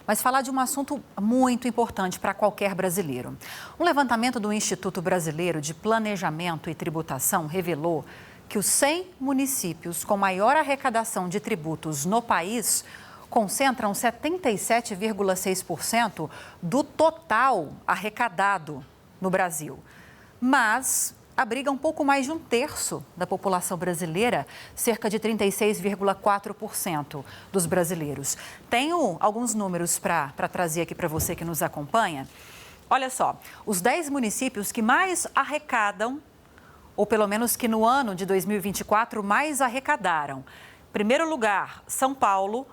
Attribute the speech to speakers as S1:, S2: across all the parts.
S1: mas falar de um assunto muito importante para qualquer brasileiro. Um levantamento do Instituto Brasileiro de Planejamento e Tributação revelou que os 100 municípios com maior arrecadação de tributos no país concentram 77,6% do total arrecadado no Brasil. Mas abriga um pouco mais de um terço da população brasileira, cerca de 36,4% dos brasileiros. Tenho alguns números para trazer aqui para você que nos acompanha. Olha só, os 10 municípios que mais arrecadam, ou pelo menos que no ano de 2024 mais arrecadaram. Em primeiro lugar, São Paulo,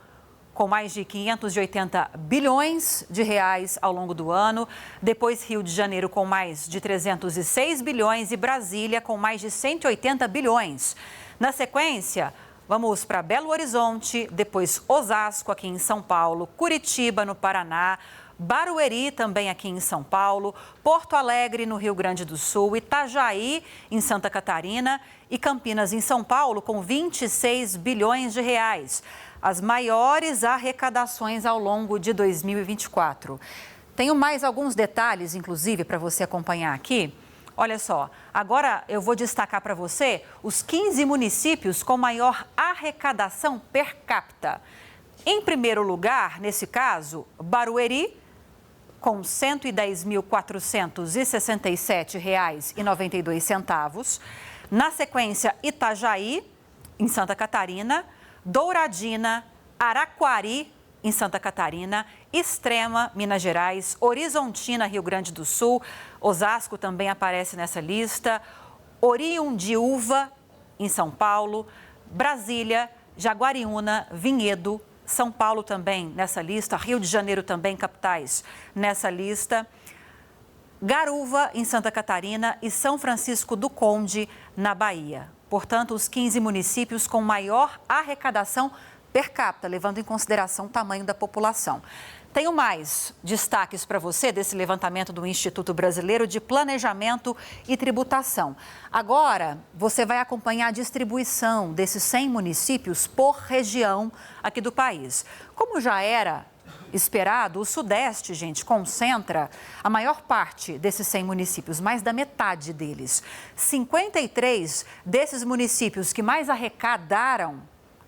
S1: com mais de 580 bilhões de reais ao longo do ano. Depois, Rio de Janeiro, com mais de 306 bilhões e Brasília, com mais de 180 bilhões. Na sequência, vamos para Belo Horizonte, depois Osasco, aqui em São Paulo, Curitiba, no Paraná, Barueri, também aqui em São Paulo, Porto Alegre, no Rio Grande do Sul, Itajaí, em Santa Catarina e Campinas, em São Paulo, com 26 bilhões de reais. As maiores arrecadações ao longo de 2024. Tenho mais alguns detalhes, inclusive, para você acompanhar aqui. Olha só, agora eu vou destacar para você os 15 municípios com maior arrecadação per capita. Em primeiro lugar, nesse caso, Barueri, com R$ 110.467,92. Na sequência, Itajaí, em Santa Catarina, Douradina, Araquari, em Santa Catarina, Extrema, Minas Gerais, Horizontina, Rio Grande do Sul, Osasco também aparece nessa lista, Oriundiúva, em São Paulo, Brasília, Jaguariúna, Vinhedo, São Paulo também nessa lista, Rio de Janeiro também, capitais nessa lista, Garuva, em Santa Catarina e São Francisco do Conde, na Bahia. Portanto, os 15 municípios com maior arrecadação per capita, levando em consideração o tamanho da população. Tenho mais destaques para você desse levantamento do Instituto Brasileiro de Planejamento e Tributação. Agora, você vai acompanhar a distribuição desses 100 municípios por região aqui do país. Como já era esperado, o Sudeste, gente, concentra a maior parte desses 100 municípios, mais da metade deles. 53 desses municípios que mais arrecadaram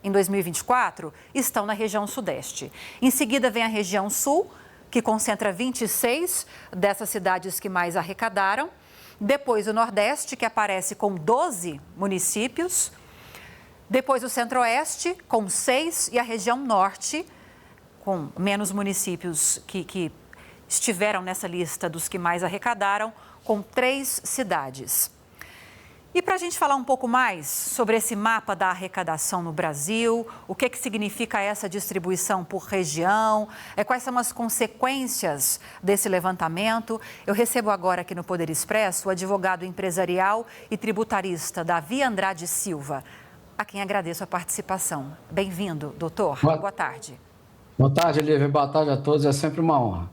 S1: em 2024 estão na região Sudeste. Em seguida vem a região Sul, que concentra 26 dessas cidades que mais arrecadaram. Depois o Nordeste, que aparece com 12 municípios. Depois o Centro-Oeste, com 6, e a região Norte, com menos municípios que estiveram nessa lista dos que mais arrecadaram, com 3 cidades. E para a gente falar um pouco mais sobre esse mapa da arrecadação no Brasil, o que significa essa distribuição por região, quais são as consequências desse levantamento, eu recebo agora aqui no Poder Expresso o advogado empresarial e tributarista Davi Andrade Silva, a quem agradeço a participação. Bem-vindo, doutor. Boa tarde.
S2: Boa tarde, Lívia. Boa tarde a todos. É sempre uma honra.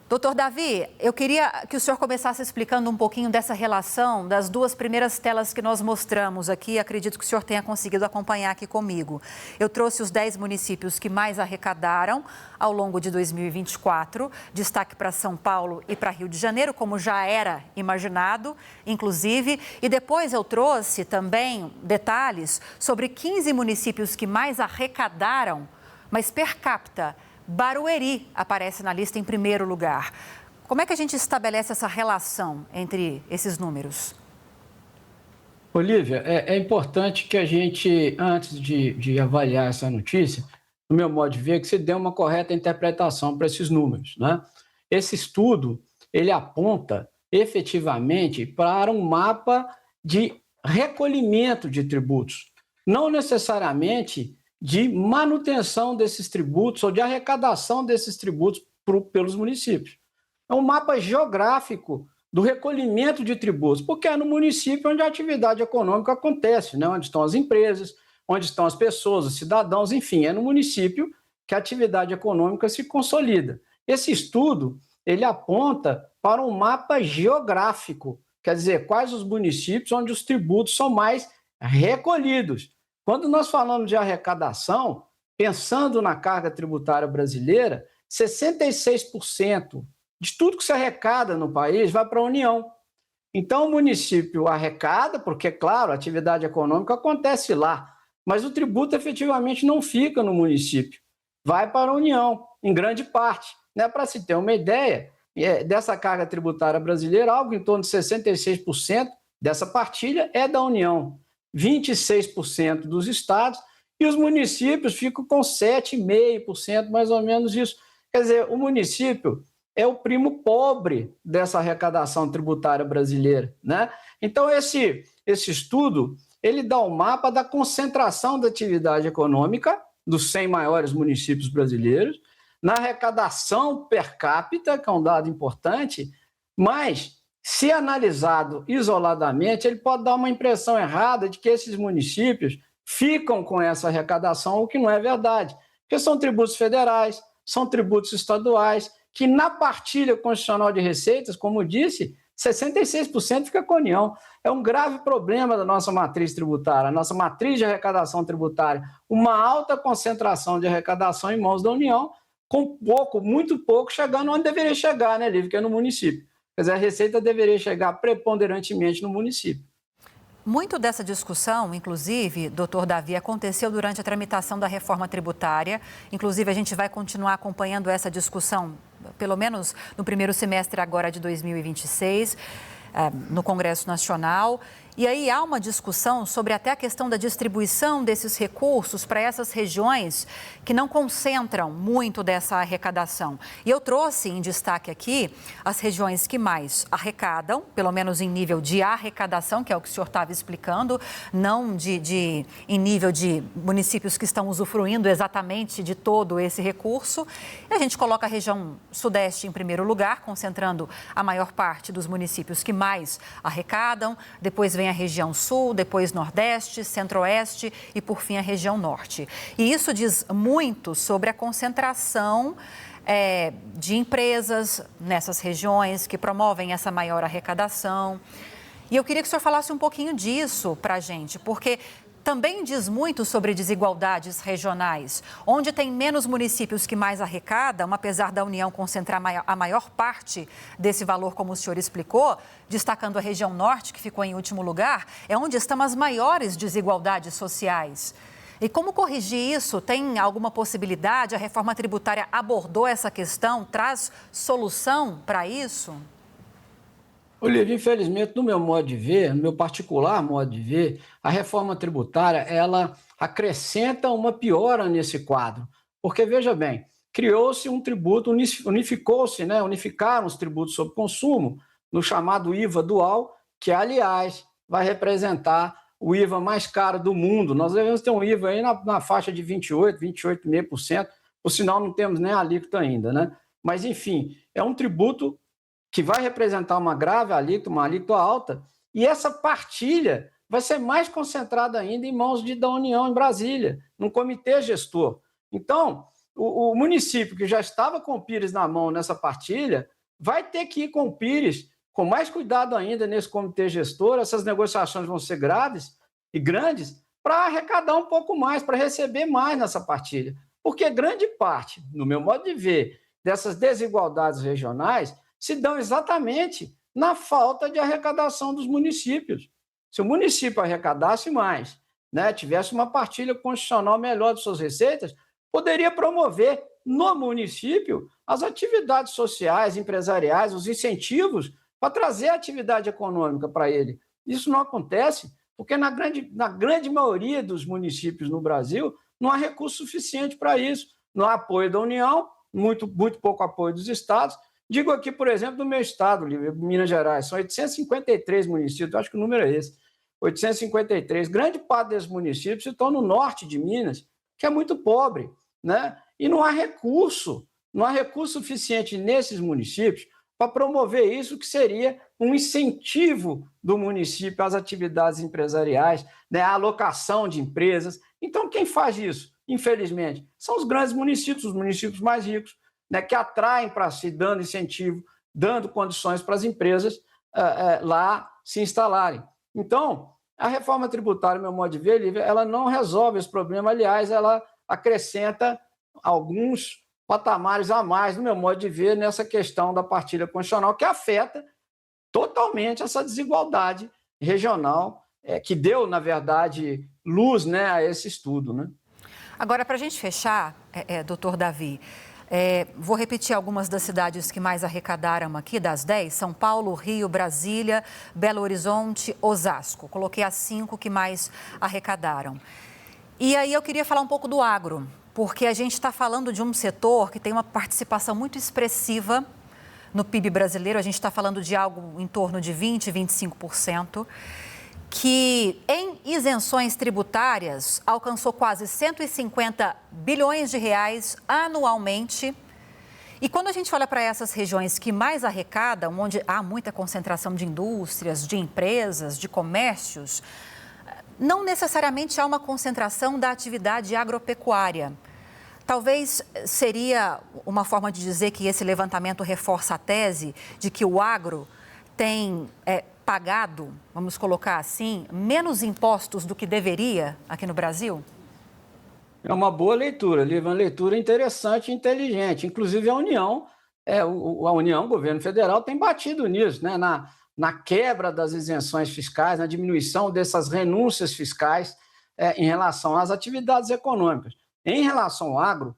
S1: Doutor Davi, eu queria que o senhor começasse explicando um pouquinho dessa relação das duas primeiras telas que nós mostramos aqui. Acredito que o senhor tenha conseguido acompanhar aqui comigo. Eu trouxe os 10 municípios que mais arrecadaram ao longo de 2024. Destaque para São Paulo e para Rio de Janeiro, como já era imaginado, inclusive. E depois eu trouxe também detalhes sobre 15 municípios que mais arrecadaram, mas per capita. Barueri aparece na lista em primeiro lugar. Como é que a gente estabelece essa relação entre esses números?
S2: Olívia, é importante que a gente, antes de avaliar essa notícia, no meu modo de ver, que se dê uma correta interpretação para esses números, né? Esse estudo, ele aponta efetivamente para um mapa de recolhimento de tributos, não necessariamente de manutenção desses tributos ou de arrecadação desses tributos pelos municípios. É um mapa geográfico do recolhimento de tributos, porque é no município onde a atividade econômica acontece, né? Onde estão as empresas, onde estão as pessoas, os cidadãos, enfim, é no município que a atividade econômica se consolida. Esse estudo, ele aponta para um mapa geográfico, quer dizer, quais os municípios onde os tributos são mais recolhidos. Quando nós falamos de arrecadação, pensando na carga tributária brasileira, 66% de tudo que se arrecada no país vai para a União. Então, o município arrecada, porque, claro, a atividade econômica acontece lá, mas o tributo efetivamente não fica no município, vai para a União, em grande parte. Né? Para se ter uma ideia dessa carga tributária brasileira, algo em torno de 66% dessa partilha é da União, 26% dos estados, e os municípios ficam com 7,5%, mais ou menos isso. Quer dizer, o município é o primo pobre dessa arrecadação tributária brasileira, né? Então, esse estudo, ele dá o mapa da concentração da atividade econômica dos 100 maiores municípios brasileiros, na arrecadação per capita, que é um dado importante, mas, se analisado isoladamente, ele pode dar uma impressão errada de que esses municípios ficam com essa arrecadação, o que não é verdade, porque são tributos federais, são tributos estaduais, que na partilha constitucional de receitas, como disse, 66% fica com a União. É um grave problema da nossa matriz tributária, a nossa matriz de arrecadação tributária, uma alta concentração de arrecadação em mãos da União, com pouco, muito pouco, chegando onde deveria chegar, né, Lívia, que é no município. Quer dizer, a receita deveria chegar preponderantemente no município.
S1: Muito dessa discussão, inclusive, doutor Davi, aconteceu durante a tramitação da reforma tributária. Inclusive, a gente vai continuar acompanhando essa discussão, pelo menos no primeiro semestre agora de 2026, no Congresso Nacional. E aí há uma discussão sobre até a questão da distribuição desses recursos para essas regiões que não concentram muito dessa arrecadação. E eu trouxe em destaque aqui as regiões que mais arrecadam, pelo menos em nível de arrecadação, que é o que o senhor estava explicando, não em nível de municípios que estão usufruindo exatamente de todo esse recurso. E a gente coloca a região sudeste em primeiro lugar, concentrando a maior parte dos municípios que mais arrecadam, depois vem a região sul, depois nordeste, centro-oeste e, por fim, a região norte. E isso diz muito sobre a concentração de empresas nessas regiões que promovem essa maior arrecadação. E eu queria que o senhor falasse um pouquinho disso para a gente, porque também diz muito sobre desigualdades regionais, onde tem menos municípios que mais arrecadam, apesar da União concentrar a maior parte desse valor, como o senhor explicou, destacando a região norte, que ficou em último lugar, é onde estão as maiores desigualdades sociais. E como corrigir isso? Tem alguma possibilidade? A reforma tributária abordou essa questão? Traz solução para isso?
S2: Olívia, infelizmente, no meu modo de ver, no meu particular modo de ver, a reforma tributária, ela acrescenta uma piora nesse quadro. Porque, veja bem, criou-se um tributo, unificou-se, né? Unificaram os tributos sobre consumo no chamado IVA dual, que, aliás, vai representar o IVA mais caro do mundo. Nós devemos ter um IVA aí na faixa de 28,5%, por sinal não temos nem a alíquota ainda, né? Mas, enfim, é um tributo que vai representar uma grave alíquota, uma alíquota alta, e essa partilha vai ser mais concentrada ainda em mãos da União em Brasília, num comitê gestor. Então, o município que já estava com o Pires na mão nessa partilha vai ter que ir com o Pires com mais cuidado ainda nesse comitê gestor. Essas negociações vão ser graves e grandes para arrecadar um pouco mais, para receber mais nessa partilha. Porque grande parte, no meu modo de ver, dessas desigualdades regionais se dão exatamente na falta de arrecadação dos municípios. Se o município arrecadasse mais, né, tivesse uma partilha constitucional melhor de suas receitas, poderia promover no município as atividades sociais, empresariais, os incentivos para trazer atividade econômica para ele. Isso não acontece porque na grande maioria dos municípios no Brasil não há recurso suficiente para isso. Não há apoio da União, muito pouco apoio dos estados. Digo aqui, por exemplo, do meu estado, Minas Gerais, são 853 municípios, acho que o número é esse, 853. Grande parte desses municípios estão no norte de Minas, que é muito pobre, né? E não há recurso suficiente nesses municípios para promover isso, que seria um incentivo do município às atividades empresariais, né? A alocação de empresas. Então, quem faz isso, infelizmente, são os grandes municípios, os municípios mais ricos, né, que atraem para si, dando incentivo, dando condições para as empresas lá se instalarem. Então, a reforma tributária, meu modo de ver, ela não resolve esse problema, aliás, ela acrescenta alguns patamares a mais, no meu modo de ver, nessa questão da partilha constitucional, que afeta totalmente essa desigualdade regional, que deu, na verdade, luz, né, a esse estudo, né?
S1: Agora, para a gente fechar, doutor Davi, vou repetir algumas das cidades que mais arrecadaram aqui, das 10, São Paulo, Rio, Brasília, Belo Horizonte, Osasco. Coloquei as 5 que mais arrecadaram. E aí eu queria falar um pouco do agro, porque a gente está falando de um setor que tem uma participação muito expressiva no PIB brasileiro. A gente está falando de algo em torno de 20%, 25%, que em isenções tributárias alcançou quase 150 bilhões de reais anualmente. E quando a gente olha para essas regiões que mais arrecadam, onde há muita concentração de indústrias, de empresas, de comércios, não necessariamente há uma concentração da atividade agropecuária. Talvez seria uma forma de dizer que esse levantamento reforça a tese de que o agro tem pagado, vamos colocar assim, menos impostos do que deveria aqui no Brasil?
S2: É uma boa leitura, Lívia, uma leitura interessante e inteligente. Inclusive, a União, o governo federal, tem batido nisso, né? Na quebra das isenções fiscais, na diminuição dessas renúncias fiscais em relação às atividades econômicas. Em relação ao agro,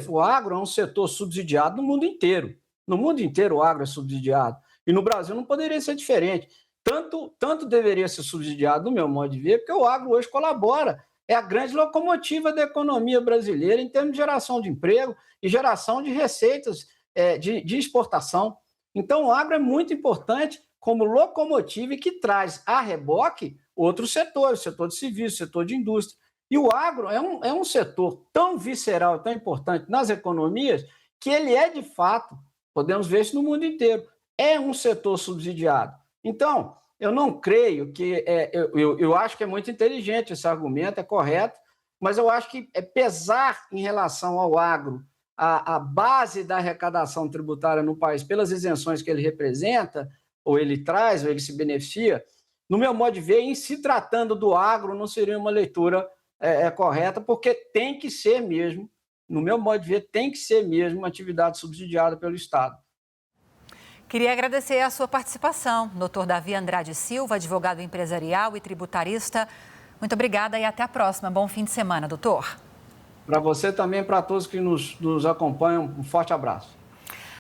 S2: o agro é um setor subsidiado no mundo inteiro. No mundo inteiro, o agro é subsidiado. E no Brasil não poderia ser diferente. Tanto deveria ser subsidiado, no meu modo de ver, porque o agro hoje colabora. É a grande locomotiva da economia brasileira em termos de geração de emprego e geração de receitas de exportação. Então, o agro é muito importante como locomotiva e que traz a reboque outros setores, o setor de serviços, o setor de indústria. E o agro é um setor tão visceral, tão importante nas economias, que ele é, de fato, podemos ver isso no mundo inteiro, é um setor subsidiado. Então, eu não creio que... eu acho que é muito inteligente esse argumento, é correto, mas eu acho que pesar em relação ao agro a base da arrecadação tributária no país pelas isenções que ele representa, ou ele traz, ou ele se beneficia, no meu modo de ver, em se tratando do agro, não seria uma leitura correta, porque tem que ser mesmo, no meu modo de ver, tem que ser mesmo uma atividade subsidiada pelo Estado.
S1: Queria agradecer a sua participação, doutor Davi Andrade Silva, advogado empresarial e tributarista. Muito obrigada e até a próxima. Bom fim de semana, doutor.
S2: Para você também, para todos que nos acompanham, um forte abraço.